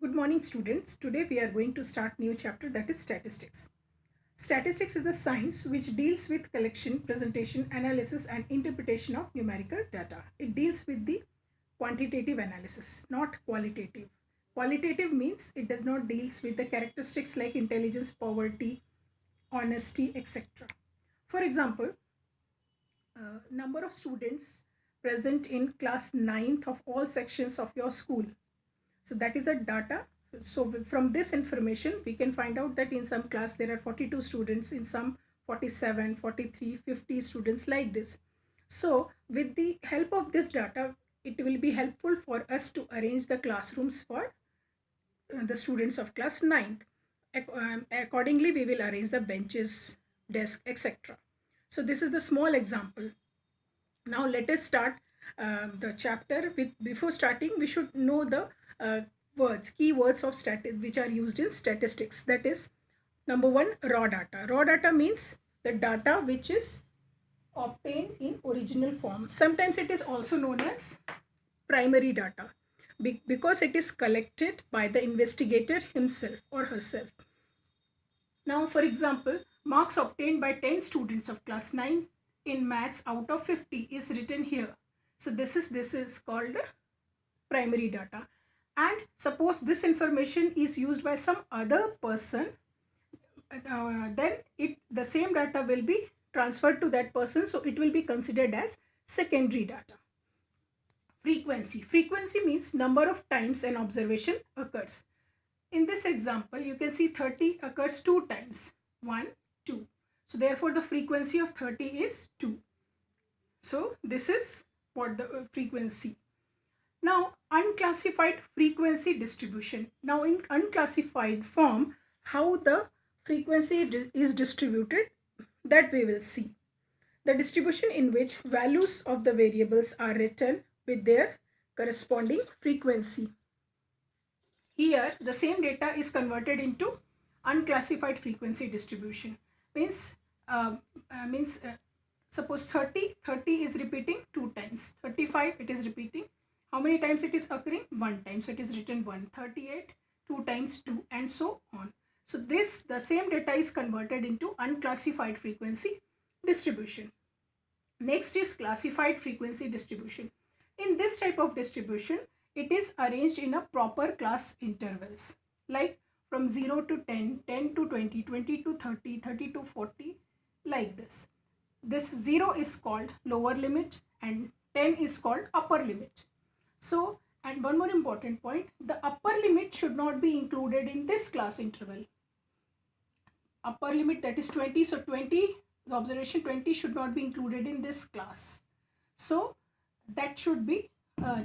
Good morning, students. Today we are going to start new chapter, that is statistics. Statistics is the science which deals with collection, presentation, analysis and interpretation of numerical data. It deals with the quantitative analysis, not qualitative. Qualitative means it does not deals with the characteristics like intelligence, poverty, honesty, etc. For example, number of students present in class 9th of all sections of your school. So that is a data. So from this information, we can find out that in some class there are 42 students, in some 47, 43, 50 students like this. So with the help of this data, it will be helpful for us to arrange the classrooms for the students of class 9th. Accordingly, we will arrange the benches, desk, etc. So this is the small example. Now let us start the chapter. Before starting, we should know the key words of which are used in statistics. That is, number one, raw data. Raw data means the data which is obtained in original form. Sometimes it is also known as primary data because it is collected by the investigator himself or herself. Now, for example, marks obtained by 10 students of class 9 in maths out of 50 is written here. So this is called primary data. And suppose this information is used by some other person, then the same data will be transferred to that person, so it will be considered as secondary data. Frequency means number of times an observation occurs. In this example, you can see 30 occurs 2 times. 1, 2. So therefore the frequency of 30 is 2. So this is what the frequency. Now, unclassified frequency distribution. Now, in unclassified form, how the frequency is distributed, that we will see. The distribution in which values of the variables are written with their corresponding frequency. Here, the same data is converted into unclassified frequency distribution. Suppose 30 is repeating 2 times. 35, it is repeating. How many times it is occurring? 1 time. So it is written 1. 38, 2 times 2, and so on. So the same data is converted into unclassified frequency distribution. Next is classified frequency distribution. In this type of distribution, it is arranged in a proper class intervals, like from 0 to 10, 10 to 20, 20 to 30, 30 to 40, like this. This 0 is called lower limit and 10 is called upper limit. So, and one more important point, the upper limit should not be included in this class interval. Upper limit, that is 20, so 20, the observation 20 should not be included in this class. So that should be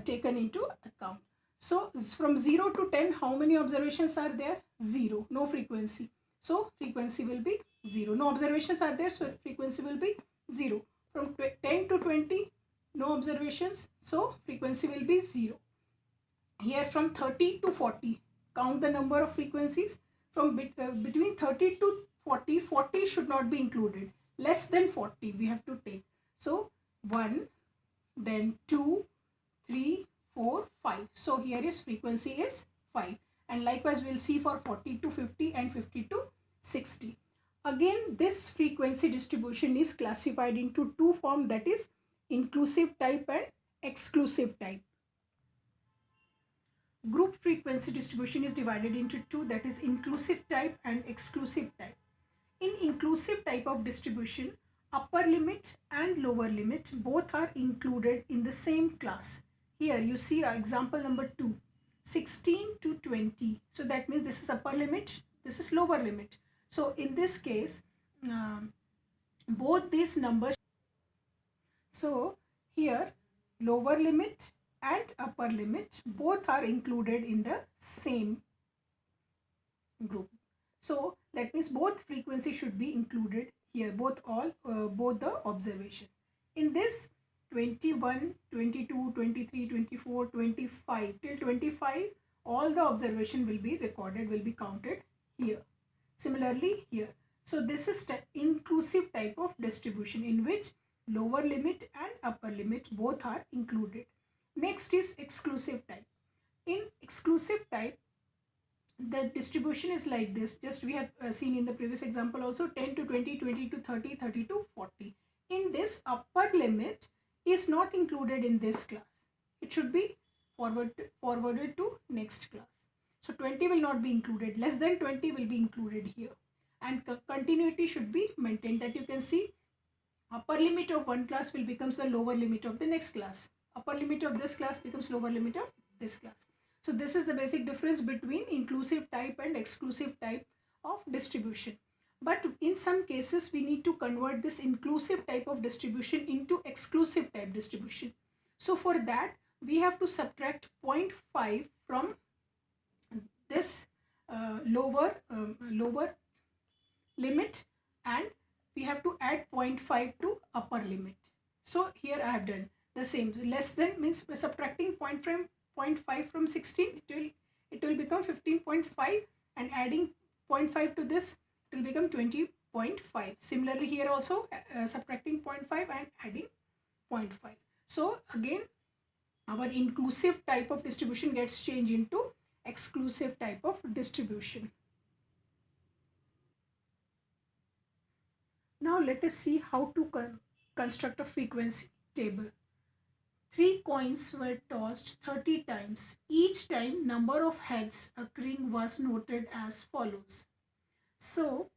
taken into account. So from 0 to 10, how many observations are there? 0, no frequency. So frequency will be 0. No observations are there, so frequency will be 0. From 10 to 20, no observations, so frequency will be 0. Here from 30 to 40, count the number of frequencies. From between 30 to 40, 40 should not be included. Less than 40 we have to take. So 1, then 2, 3, 4, 5. So here is frequency is 5. And likewise we'll see for 40 to 50 and 50 to 60. Again, this frequency distribution is classified into two forms, that is inclusive type and exclusive type. Group frequency distribution is divided into two, that is inclusive type and exclusive type. In inclusive type of distribution, upper limit and lower limit both are included in the same class. Here you see example number 2, 16 to 20. So that means this is upper limit, this is lower limit. So in this case, both these numbers. So here lower limit and upper limit both are included in the same group. So that means both frequency should be included here, both the observations. In this 21, 22, 23, 24, 25 till 25, all the observation will be recorded, will be counted here. Similarly here. So this is inclusive type of distribution in which lower limit and upper limit both are included. Next is exclusive type. In exclusive type, the distribution is like this. Just we have seen in the previous example also, 10 to 20, 20 to 30, 30 to 40. In this, upper limit is not included in this class. It should be forwarded to next class. So 20 will not be included. Less than 20 will be included here. And continuity should be maintained. That you can see, upper limit of one class will becomes the lower limit of the next class. Upper limit of this class becomes lower limit of this class. So this is the basic difference between inclusive type and exclusive type of distribution. But in some cases, we need to convert this inclusive type of distribution into exclusive type distribution. So for that, we have to subtract 0.5 from this lower limit, and we have to add 0.5 to upper limit. So here I have done the same. Less than means subtracting 0.5 from 16, it will become 15.5, and adding 0.5 to this, it will become 20.5. Similarly here also, subtracting 0.5 and adding 0.5. So again, our inclusive type of distribution gets changed into exclusive type of distribution. Now let us see how to construct a frequency table. 3 coins were tossed 30 times. Each time, number of heads occurring was noted as follows. So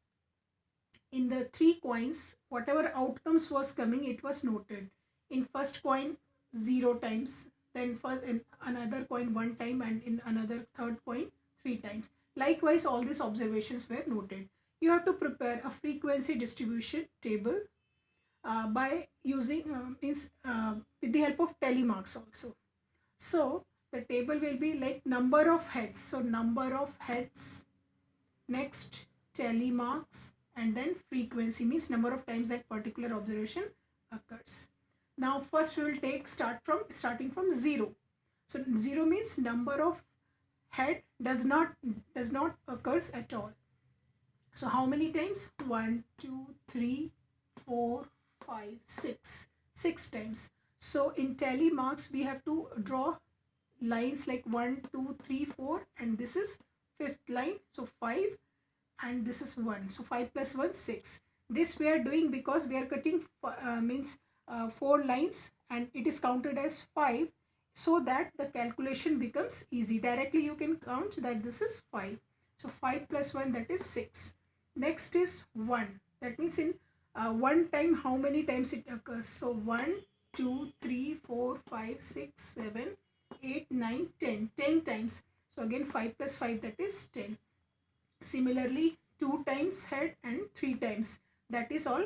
in the 3 coins, whatever outcomes was coming, it was noted. In first coin 0 times, then in another coin 1 time, and in another third coin 3 times. Likewise, all these observations were noted. You have to prepare a frequency distribution table by using with the help of tally marks also. So the table will be like number of heads. So number of heads, next tally marks, and then frequency means number of times that particular observation occurs. Now first we will starting from 0. So 0 means number of head does not occurs at all. So how many times? 1, 2, 3, 4, 5, 6. 6 times. So in tally marks, we have to draw lines like 1, 2, 3, 4, and this is fifth line. So 5, and this is 1. So 5 plus 1, 6. This we are doing because we are cutting 4 lines, and it is counted as 5, so that the calculation becomes easy. Directly you can count that this is 5. So 5 plus 1, that is 6. Next is 1. That means in one time, how many times it occurs? So 1, 2, 3, 4, 5, 6, 7, 8, 9, 10. 10 times. So again 5 plus 5, that is 10. Similarly, 2 times head and 3 times. That is all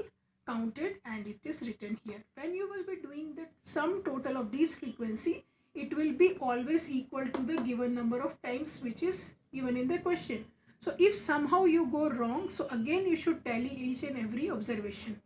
counted, and it is written here. When you will be doing the sum total of these frequency, it will be always equal to the given number of times which is given in the question. So if somehow you go wrong, so again you should tally each and every observation.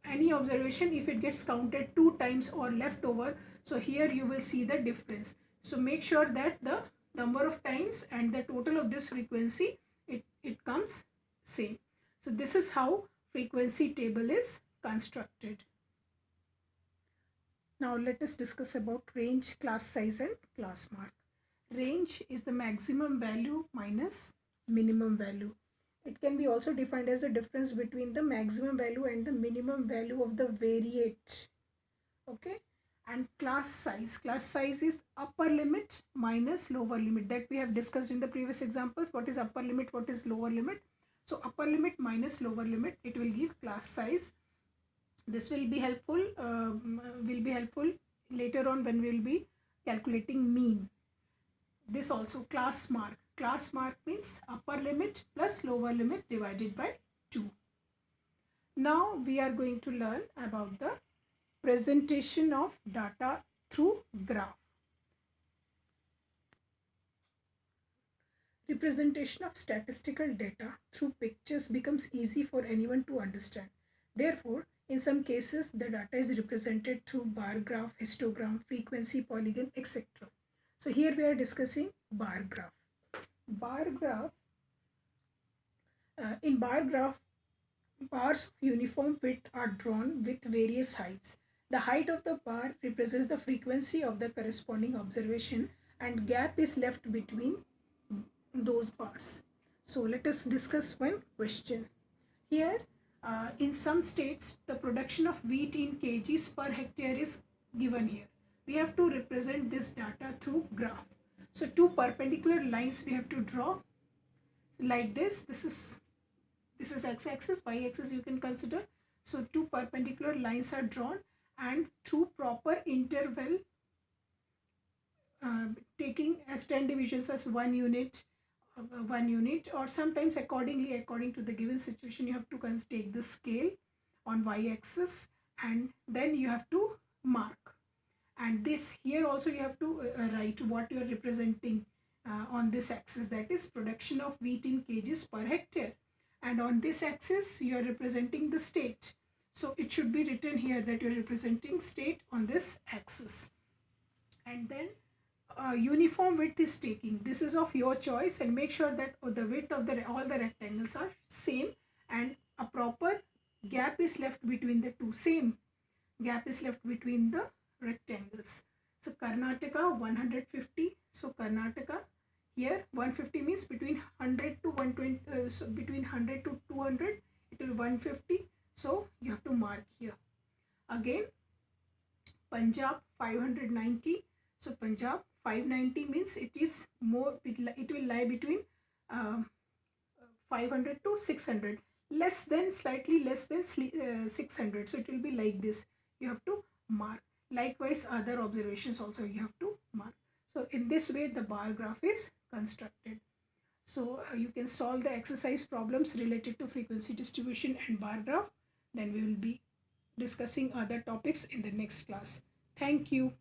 Any observation, if it gets counted 2 times or left over, so here you will see the difference. So make sure that the number of times and the total of this frequency, it comes same. So this is how frequency table is constructed. Now let us discuss about range, class size, and class mark. Range is the maximum value minus minimum value. It can be also defined as the difference between the maximum value and the minimum value of the variate. Okay. And class size is upper limit minus lower limit, that we have discussed in the previous examples. What is upper limit, what is lower limit? So upper limit minus lower limit, it will give class size. This will be helpful later on when we will be calculating mean. This also class mark. Class mark means upper limit plus lower limit divided by 2. Now we are going to learn about the presentation of data through graph. Representation of statistical data through pictures becomes easy for anyone to understand. Therefore, in some cases, the data is represented through bar graph, histogram, frequency, polygon, etc. So here we are discussing bar graph. Bar graph, in bar graph, bars of uniform width are drawn with various heights. The height of the bar represents the frequency of the corresponding observation, and gap is left between those bars. So let us discuss one question. Here, in some states, the production of wheat in kgs per hectare is given here. We have to represent this data through graph. So two perpendicular lines we have to draw like this. This is x-axis, y-axis you can consider. So two perpendicular lines are drawn, and through proper interval, taking as 10 divisions as 1 unit, or sometimes according to the given situation, you have to take the scale on y-axis, and then you have to mark. And this here also you have to write what you are representing on this axis, that is production of wheat in kgs per hectare, and on this axis you are representing the state. So it should be written here that you are representing state on this axis. And then uniform width is taking. This is of your choice, and make sure that the width of all the rectangles are same, and a proper gap is left between the two. Same gap is left between the rectangles. So Karnataka 150. So Karnataka here 150 means between 100 to 120. So between 100 to 200 it will 150. So you have to mark here. Again Punjab 590. So Punjab 590 means it is more. It will lie between 500 to 600, slightly less than 600. So it will be like this. You have to mark. Likewise, other observations also you have to mark. So in this way, the bar graph is constructed. So you can solve the exercise problems related to frequency distribution and bar graph. Then we will be discussing other topics in the next class. Thank you.